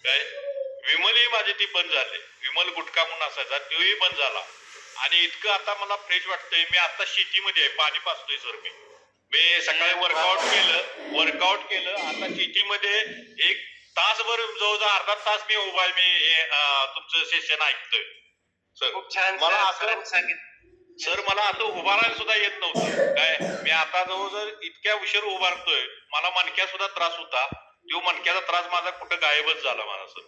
काय विमलही माझे ती बंद झाले. विमल गुटखा म्हणून असायचा तोही बंद झाला. आणि इतकं आता मला फ्रेश वाटतंय. मी आता शेतीमध्ये आहे, पाणी पाचतोय सर. मी सकाळी वर्कआउट केलं. आता शेतीमध्ये एक तासभर जवळजवळ अर्धा तास मी उभा आहे. मी हे तुमचं सेशन ऐकतोय सर. खूप छान मला सर असं सांगितलं. सर मला आता उभारायला सुद्धा येत नव्हतं. काय मी आता जवळजवळ इतक्या उशीर उभारतोय. मला मणक्यात सुद्धा त्रास होता. तो मणक्याचा त्रास माझा कुठं गायबच झाला माझा सर.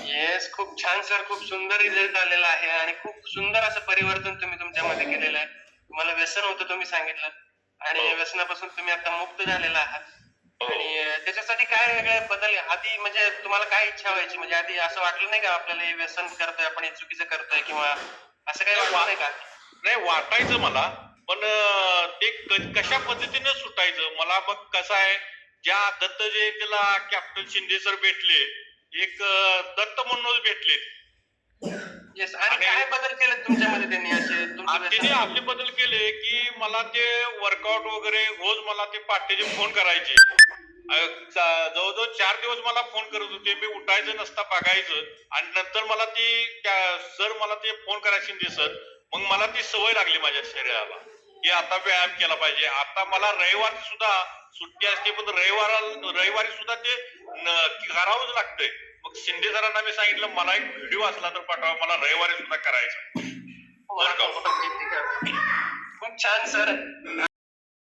येस, खूप छान सर, खूप सुंदर रिझल्ट आलेला आहे आणि खूप सुंदर असं परिवर्तन तुम्ही तुमच्यामध्ये केलेलं आहे. तुम्हाला व्यसन होतं तुम्ही सांगितलं आणि व्यसनापासून तुम्ही आता मुक्त झालेला आहात. आणि त्याच्यासाठी काय वेगळे बदल आधी म्हणजे तुम्हाला काय इच्छा व्हायची, म्हणजे आधी असं वाटलं नाही का आपल्याला हे व्यसन करतोय आपण, हे चुकीचं करतोय किंवा असं काही वाटलं नाही का? नाही वाटायचं मला, पण ते कशा पद्धतीने सुटायचं मला. मग कसं आहे, ज्या दत्त जयंतीला कॅप्टन शिंदे सर भेटले, एक दत्त म्हणूनच भेटले. येस, आणि काय बदल केले तुमच्यामध्ये त्यांनी असे तिने असे बदल केले की मला ते वर्कआउट वगैरे रोज मला ते पाठीचे फोन करायचे. जवळजवळ 4 दिवस मला फोन करत होते. मी उठायचं नसता बघायचं आणि नंतर मला सर मला ते फोन करायचे शिंदे सर. मग मला ती सवय लागली माझ्या शरीराला की आता व्यायाम केला पाहिजे. आता मला रविवारी सुद्धा सुट्टी असते, पण रविवारी सुद्धा ते करावंच लागतंय. मग शिंदे सरांना मी सांगितलं मला एक व्हिडिओ असला तर पाठवा, मला रविवारी सुद्धा करायचं. खूप छान सर.